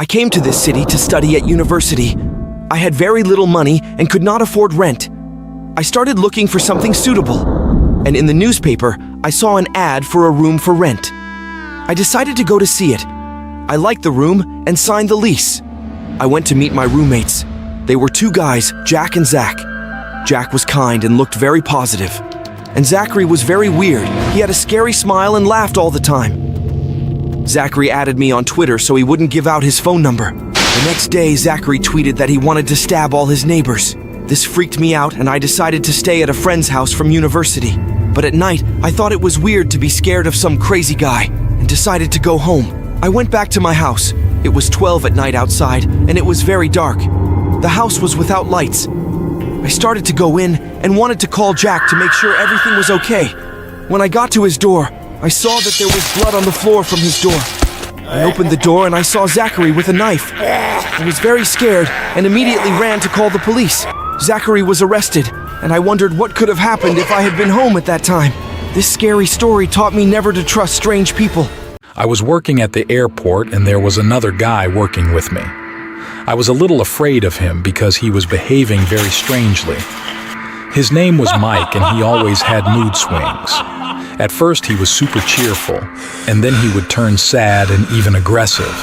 I came to this city to study at university. I had very little money and could not afford rent. I started looking for something suitable, and in the newspaper, I saw an ad for a room for rent. I decided to go to see it. I liked the room and signed the lease. I went to meet my roommates. They were two guys, Jack and Zach. Jack was kind and looked very positive, and Zachary was very weird. He had a scary smile and laughed all the time. Zachary added me on Twitter so he wouldn't give out his phone number. The next day, Zachary tweeted that he wanted to stab all his neighbors. This freaked me out, and I decided to stay at a friend's house from university. But at night, I thought it was weird to be scared of some crazy guy, and decided to go home. I went back to my house. It was 12 at night outside, and it was very dark. The house was without lights. I started to go in and wanted to call Jack to make sure everything was okay. When I got to his door, I saw that there was blood on the floor from his door. I opened the door and I saw Zachary with a knife. I was very scared and immediately ran to call the police. Zachary was arrested, and I wondered what could have happened if I had been home at that time. This scary story taught me never to trust strange people. I was working at the airport and there was another guy working with me. I was a little afraid of him because he was behaving very strangely. His name was Mike and he always had mood swings. At first he was super cheerful, and then he would turn sad and even aggressive.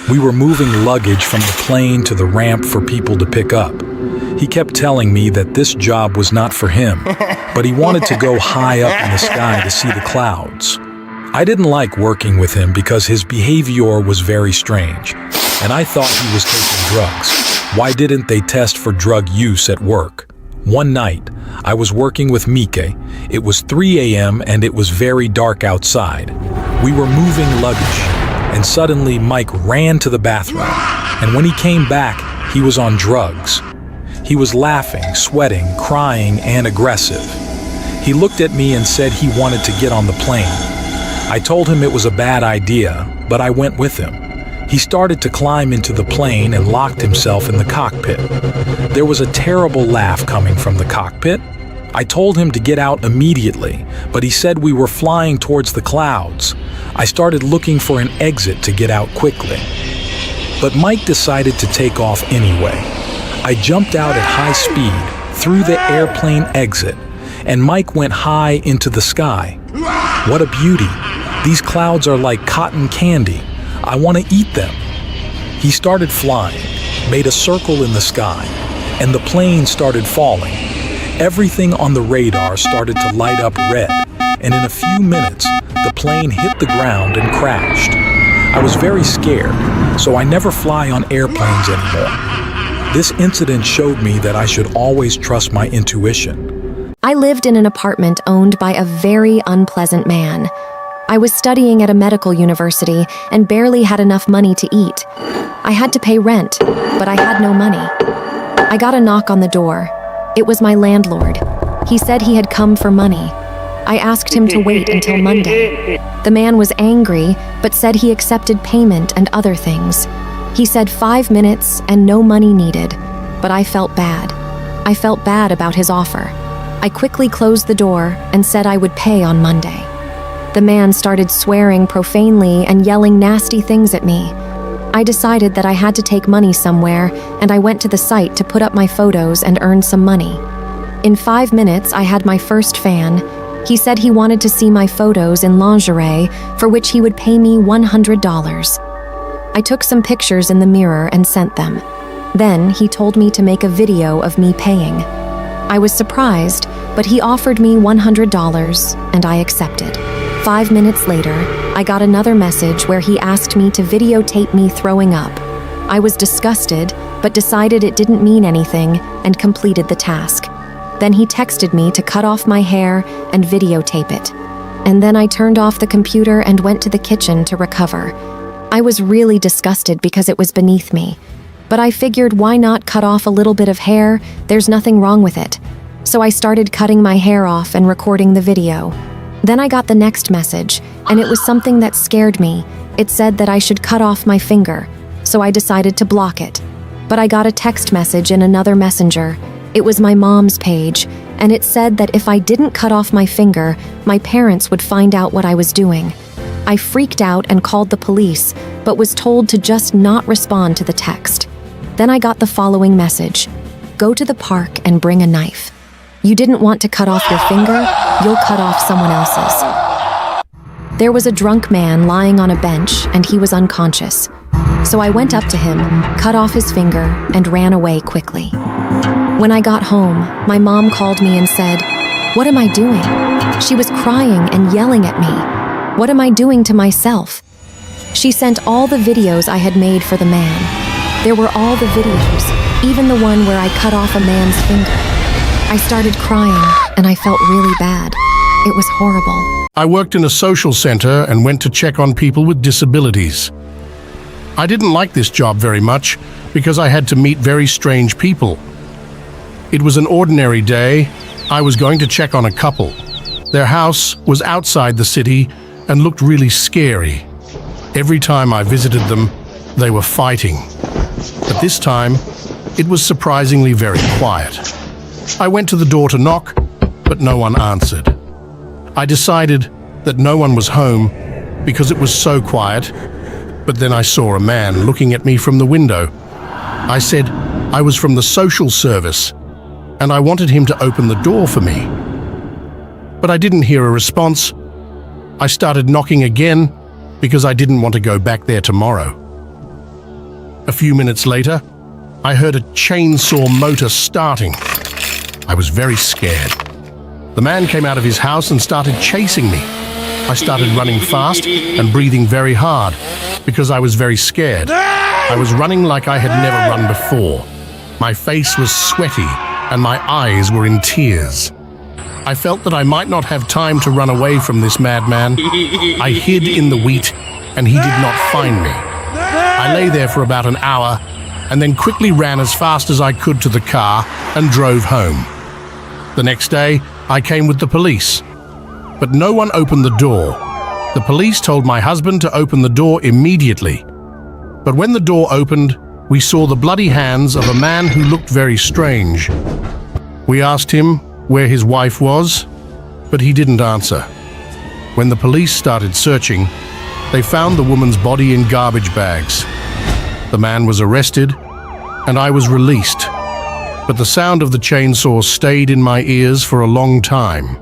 We were moving luggage from the plane to the ramp for people to pick up. He kept telling me that this job was not for him, but he wanted to go high up in the sky to see the clouds. I didn't like working with him because his behavior was very strange, and I thought he was taking drugs. Why didn't they test for drug use at work? One night, I was working with Mike. It was 3 a.m. and it was very dark outside. We were moving luggage, and suddenly Mike ran to the bathroom, and when he came back, he was on drugs. He was laughing, sweating, crying, and aggressive. He looked at me and said he wanted to get on the plane. I told him it was a bad idea, but I went with him. He started to climb into the plane and locked himself in the cockpit. There was a terrible laugh coming from the cockpit. I told him to get out immediately, but he said we were flying towards the clouds. I started looking for an exit to get out quickly. But Mike decided to take off anyway. I jumped out at high speed through the airplane exit, and Mike went high into the sky. What a beauty! These clouds are like cotton candy. I want to eat them. He started flying, made a circle in the sky, and the plane started falling. Everything on the radar started to light up red, and in a few minutes, the plane hit the ground and crashed. I was very scared, so I never fly on airplanes anymore. This incident showed me that I should always trust my intuition. I lived in an apartment owned by a very unpleasant man. I was studying at a medical university and barely had enough money to eat. I had to pay rent, but I had no money. I got a knock on the door. It was my landlord. He said he had come for money. I asked him to wait until Monday. The man was angry, but said he accepted payment and other things. He said 5 minutes and no money needed, but I felt bad. I felt bad about his offer. I quickly closed the door and said I would pay on Monday. The man started swearing profanely and yelling nasty things at me. I decided that I had to take money somewhere, and I went to the site to put up my photos and earn some money. In 5 minutes, I had my first fan. He said he wanted to see my photos in lingerie, for which he would pay me $100. I took some pictures in the mirror and sent them. Then he told me to make a video of me paying. I was surprised, but he offered me $100, and I accepted. 5 minutes later, I got another message where he asked me to videotape me throwing up. I was disgusted, but decided it didn't mean anything and completed the task. Then he texted me to cut off my hair and videotape it. And then I turned off the computer and went to the kitchen to recover. I was really disgusted because it was beneath me. But I figured why not cut off a little bit of hair? There's nothing wrong with it. So I started cutting my hair off and recording the video. Then I got the next message, and it was something that scared me. It said that I should cut off my finger, so I decided to block it. But I got a text message in another messenger. It was my mom's page, and it said that if I didn't cut off my finger, my parents would find out what I was doing. I freaked out and called the police, but was told to just not respond to the text. Then I got the following message: "Go to the park and bring a knife. You didn't want to cut off your finger, you'll cut off someone else's." There was a drunk man lying on a bench and he was unconscious. So I went up to him, cut off his finger, and ran away quickly. When I got home, my mom called me and said, "What am I doing?" She was crying and yelling at me. What am I doing to myself? She sent all the videos I had made for the man. There were all the videos, even the one where I cut off a man's finger. I started crying and I felt really bad. It was horrible. I worked in a social center and went to check on people with disabilities. I didn't like this job very much because I had to meet very strange people. It was an ordinary day. I was going to check on a couple. Their house was outside the city and looked really scary. Every time I visited them, they were fighting. But this time, it was surprisingly very quiet. I went to the door to knock, but no one answered. I decided that no one was home because it was so quiet, but then I saw a man looking at me from the window. I said I was from the social service, and I wanted him to open the door for me. But I didn't hear a response. I started knocking again because I didn't want to go back there tomorrow. A few minutes later, I heard a chainsaw motor starting. I was very scared. The man came out of his house and started chasing me. I started running fast and breathing very hard because I was very scared. I was running like I had never run before. My face was sweaty and my eyes were in tears. I felt that I might not have time to run away from this madman. I hid in the wheat and he did not find me. I lay there for about an hour and then quickly ran as fast as I could to the car and drove home. The next day, I came with the police, but no one opened the door. The police told my husband to open the door immediately. But when the door opened, we saw the bloody hands of a man who looked very strange. We asked him where his wife was, but he didn't answer. When the police started searching, they found the woman's body in garbage bags. The man was arrested, and I was released. But the sound of the chainsaw stayed in my ears for a long time.